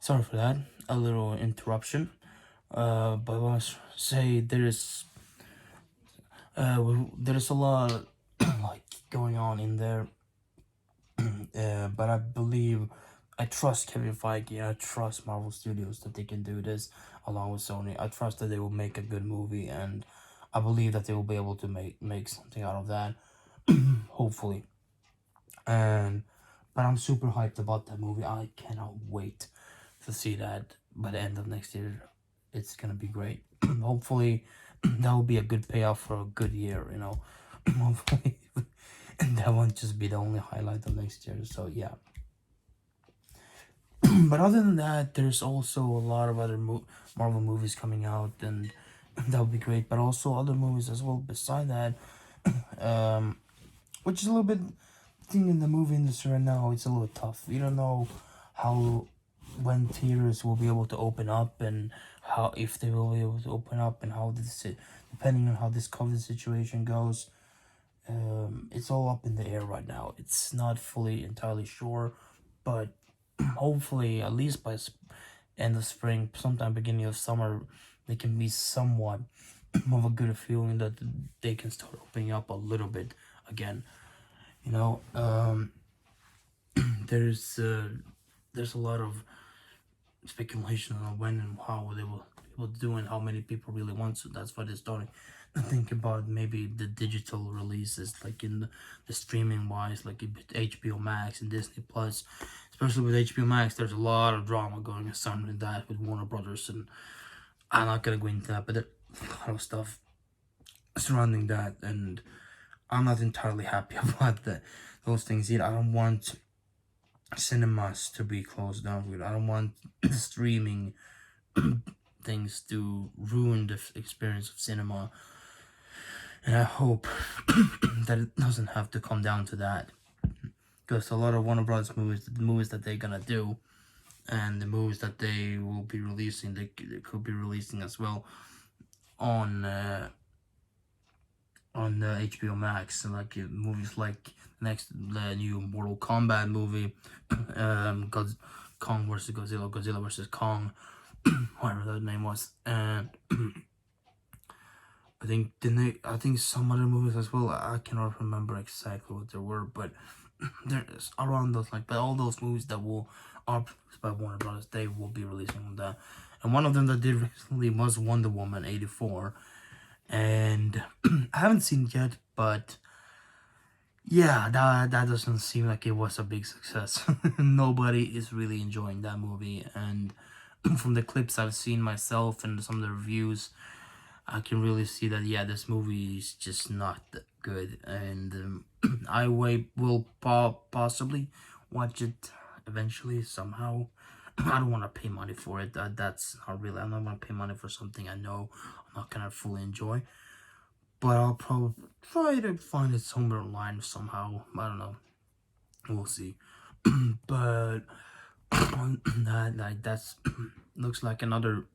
Sorry for that, a little interruption. But I want to say there's a lot like going on in there. But I trust Kevin Feige. I trust Marvel Studios that they can do this along with Sony. I trust that they will make a good movie, and I believe that they will be able to make something out of that. Hopefully, and but I'm super hyped about that movie. I cannot wait to see that by the end of next year. It's gonna be great. Hopefully, that will be a good payoff for a good year. Hopefully, and that won't just be the only highlight of next year. So yeah. But other than that, there's also a lot of other Marvel movies coming out, and that would be great. But also other movies as well. Beside that, um, which is a little bit thing in the movie industry right now. It's a little tough. We don't know how when theaters will be able to open up, and how if they will be able to open up, and how this depending on how this COVID situation goes. It's all up in the air right now. It's not fully entirely sure, but hopefully at least by end of spring, sometime beginning of summer, they can be somewhat of a good feeling that they can start opening up a little bit again. You know, there's there's a lot of speculation on when and how they will be able to do and how many people really want to. That's why they're starting to think about maybe the digital releases, like in the streaming wise, like HBO Max and Disney Plus. Especially with HBO Max, there's a lot of drama going on surrounding that with Warner Brothers, and I'm not gonna go into that, but there's a lot of stuff surrounding that, and I'm not entirely happy about those things yet. I don't want cinemas to be closed down. I don't want streaming things to ruin the experience of cinema, and I hope that it doesn't have to come down to that. Because a lot of Warner Brothers movies, the movies that they're gonna do, and the movies that they will be releasing, they could be releasing as well on HBO Max, and like movies like the new Mortal Kombat movie, Kong versus Godzilla, Godzilla versus Kong, whatever that name was, and I think some other movies as well. I cannot remember exactly what they were, but there's around those but all those movies that will are produced by Warner Brothers, they will be releasing on that. And one of them that did recently was Wonder Woman 84, and I haven't seen it yet, but yeah, that doesn't seem like it was a big success. Nobody is really enjoying that movie, and from the clips I've seen myself and some of the reviews, I can really see that yeah, this movie is just not that good, and will possibly watch it eventually somehow. I don't want to pay money for it. That's not really. I'm not gonna pay money for something I know I'm not gonna fully enjoy. But I'll probably try to find it somewhere online somehow. I don't know. We'll see. But that's looks like another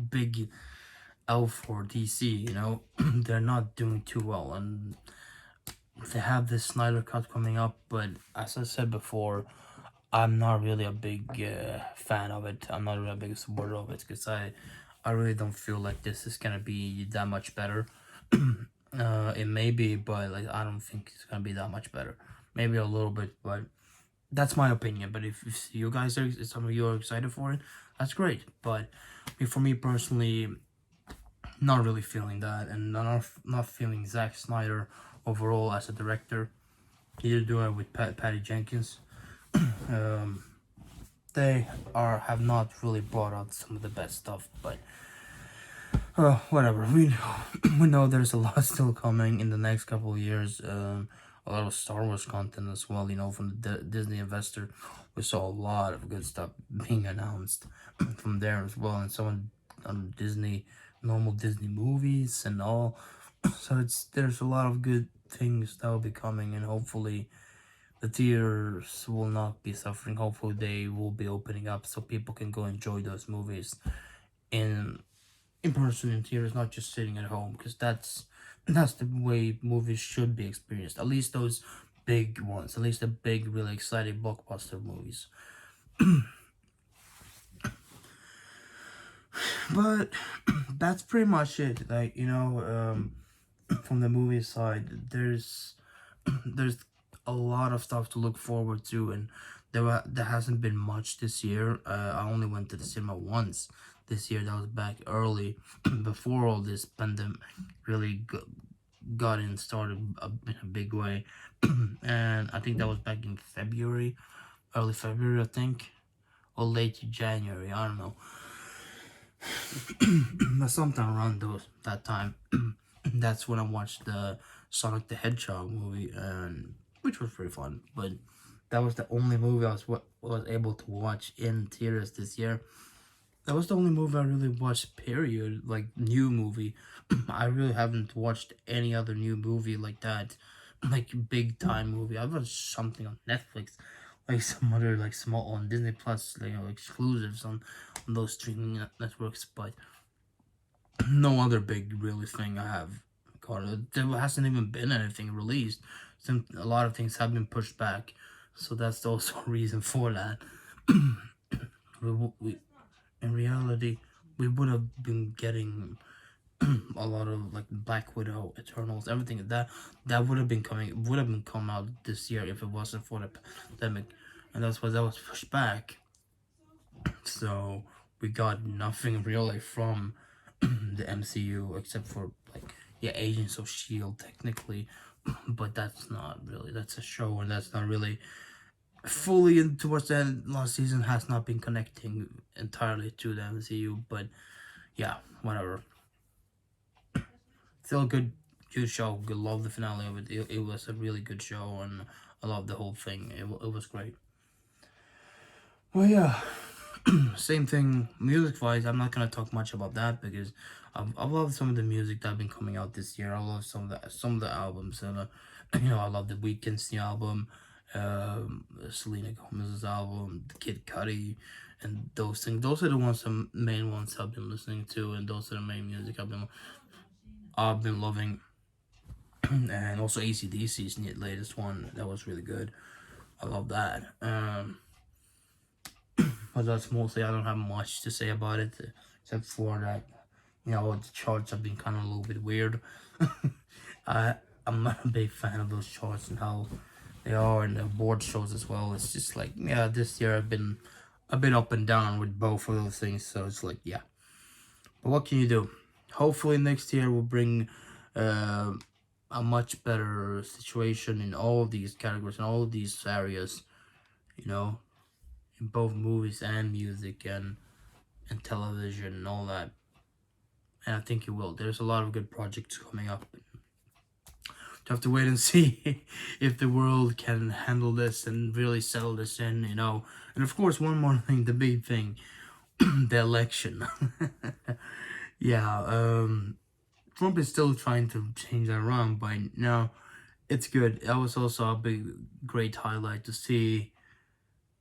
big L for DC. They're not doing too well, and they have this Snyder cut coming up. But as I said before, I'm not really a big fan of it. I'm not really a big supporter of it because I really don't feel like this is gonna be that much better. It may be, but like I don't think it's gonna be that much better. Maybe a little bit, but that's my opinion. But if you guys are, if some of you are excited for it, that's great. But for me personally, not really feeling that, and not feeling Zack Snyder overall as a director. Neither do I with Patty Jenkins. Um, they have not really brought out some of the best stuff, but whatever. We know there's a lot still coming in the next couple of years. A lot of Star Wars content as well. From the Disney investor, we saw a lot of good stuff being announced from there as well, and some on Disney, normal Disney movies and all. So there's a lot of good things that will be coming, and hopefully the theaters will not be suffering. Hopefully they will be opening up so people can go enjoy those movies in person in theaters, not just sitting at home, because that's the way movies should be experienced. At least those big ones, at least the big, really exciting blockbuster movies. But that's pretty much it. Like, from the movie side, there's a lot of stuff to look forward to, and there hasn't been much this year. I only went to the cinema once this year. That was back early, before all this pandemic really got in started in a big way, and I think that was back in February, early February, I think, or late January. I don't know, but sometime around that time. That's when I watched the Sonic the Hedgehog movie, and which was pretty fun. But that was the only movie I was able to watch in theaters this year. That was the only movie I really watched. Period. Like, new movie. I really haven't watched any other new movie like that, like big time movie. I've watched something on Netflix, like some other like small on Disney Plus, exclusives on those streaming networks, but no other big really thing I have got. There hasn't even been anything released. A lot of things have been pushed back, so that's also a reason for that. we in reality, we would have been getting a lot of like Black Widow, Eternals, everything that would have been come out this year if it wasn't for the pandemic, and that's why that was pushed back. So we got nothing really from the MCU except for, like, yeah, Agents of Shield technically, but that's a show, and that's not really fully in towards the end. Last season has not been connecting entirely to the MCU, but yeah, whatever. Still a good show. Good, love the finale of it. It was a really good show, and I love the whole thing. It was great. Well, yeah, same thing music wise. I'm not gonna talk much about that because I've loved some of the music that have been coming out this year. I love some of the albums, and I love the Weeknd's new album, Selena Gomez's album, the Kid Cudi, and those things. Those are the main ones I've been listening to, and those are the main music I've been loving. And also AC/DC's latest one, that was really good. I love that. But that's mostly, I don't have much to say about it, except for that, the charts have been kind of a little bit weird. I I'm not a big fan of those charts and how they are, and the award shows as well. It's just like, yeah, this year I've been a bit up and down with both of those things, so it's like, yeah. But what can you do? Hopefully next year will bring uh, a much better situation in all of these categories, in all of these areas, you know, in both movies and music and television and all that. And I think it will. There's a lot of good projects coming up. You have to wait and see if the world can handle this and really settle this in. And of course, one more thing, the big thing, the election. Yeah, Trump is still trying to change that around, but now it's good. That was also a great highlight to see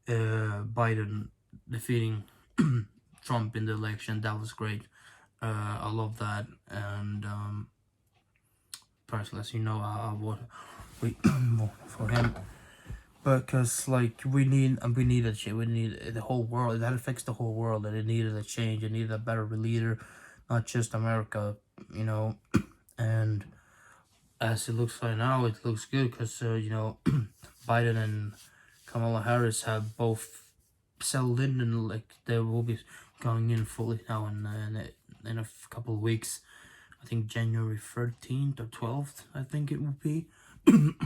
Biden defeating Trump in the election. That was great. I love that, and personally, as you know, I we vote for him because, like, we need a change. We need the whole world. That affects the whole world, and it needed a change. It needed a better leader, not just America. And as it looks right now, it looks good because Biden and Kamala Harris have both settled in, and like they will be going in fully now in a couple of weeks. I think January 13th or 12th, I think it will be,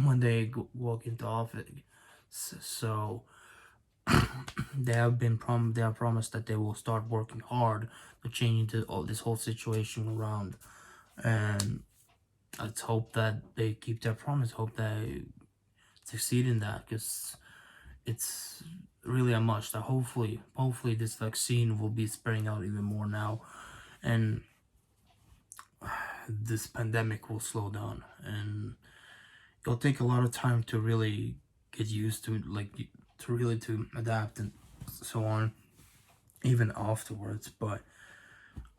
when they walk into office. So they have promised that they will start working hard to change this whole situation around, and let's hope that they keep their promise. Hope they succeed in that, because it's really a must. That hopefully this vaccine will be spreading out even more now, and this pandemic will slow down, and it'll take a lot of time to really get used to, like, to adapt and so on, even afterwards. But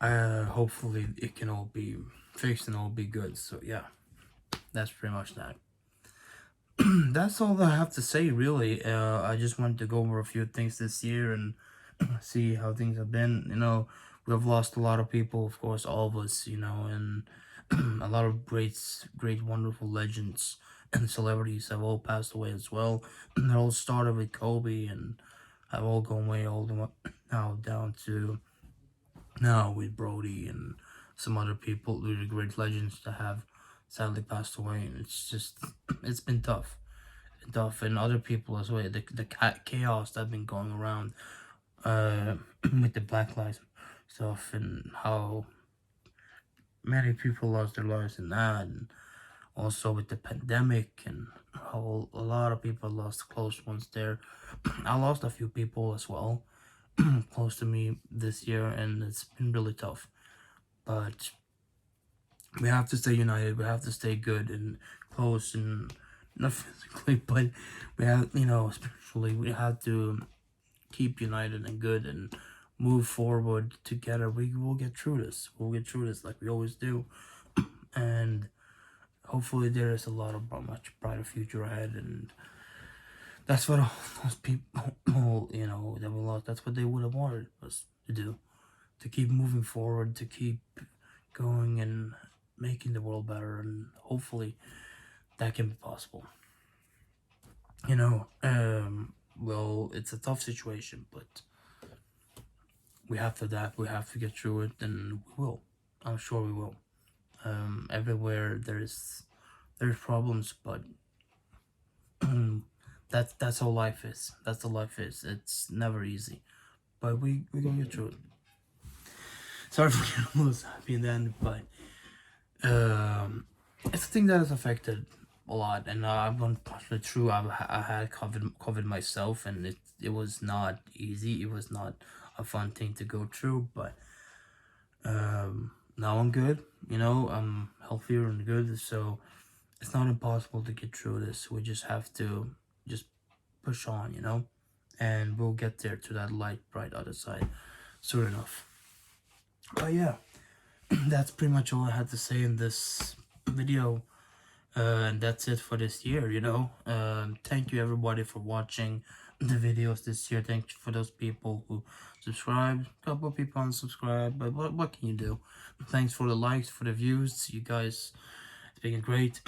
hopefully it can all be fixed and all be good. So yeah, that's pretty much that. That's all that I have to say, really. I just wanted to go over a few things this year and see how things have been. We have lost a lot of people, of course, all of us, you know, and a lot of great, wonderful legends and celebrities have all passed away as well. It all started with Kobe and have all gone way all the way now down to now with Brody and some other people, really great legends that have sadly passed away. And it's just, it's been tough, and other people as well. The chaos that's been going around with the Black Lives stuff and how many people lost their lives in that, and also with the pandemic and how a lot of people lost close ones there. I lost a few people as well close to me this year, and it's been really tough. But we have to stay united. We have to stay good and close, and not physically, but we have, you know, spiritually, we have to keep united and good and move forward together. We will get through this. We'll get through this like we always do, and hopefully there is a lot of much brighter future ahead. And that's what all those people, you know, that we lost, that's what they would have wanted us to do, to keep moving forward, to keep going and making the world better, and hopefully that can be possible. You know, well, it's a tough situation, but we have to adapt, we have to get through it, and we will. I'm sure we will. Everywhere there's problems, but that's how life is. That's how life is. It's never easy, but we gonna get through it. Sorry for getting a little happy in the end, but it's a thing that has affected a lot, and I've gone partially through. I had COVID myself, and it was not easy. It was not a fun thing to go through, but now I'm good. You know, I'm healthier and good, so it's not impossible to get through this. We just have to just push on, you know, and we'll get there to that light, bright other side soon enough. But yeah, that's pretty much all I had to say in this video. And that's it for this year, you know. Thank you everybody for watching the videos this year. Thank you for those people who subscribed. A couple of people unsubscribed, but what can you do? Thanks for the likes, for the views. You guys, it's been great.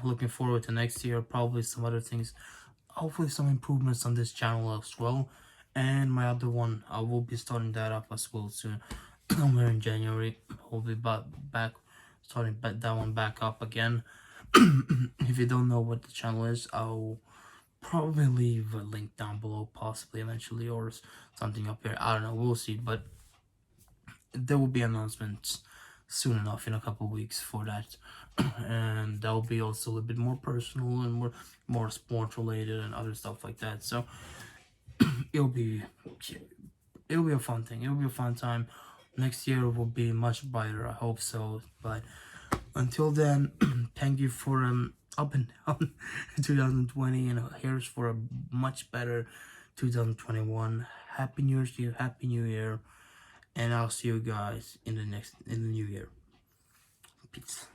Looking forward to next year. Probably some other things. Hopefully some improvements on this channel as well. And my other one, I will be starting that up as well soon. Somewhere in January, we'll be back starting that one back up again. If you don't know what the channel is, I'll probably leave a link down below, possibly eventually, or something up here. I don't know, we'll see, but there will be announcements soon enough in a couple of weeks for that. And that will be also a little bit more personal and more sport related and other stuff like that. So it'll be a fun thing. It'll be a fun time. Next year will be much brighter, I hope so. But until then, thank you for up and down 2020, and here's for a much better 2021. Happy New Year to you, Happy New Year, and I'll see you guys in the new year. Peace.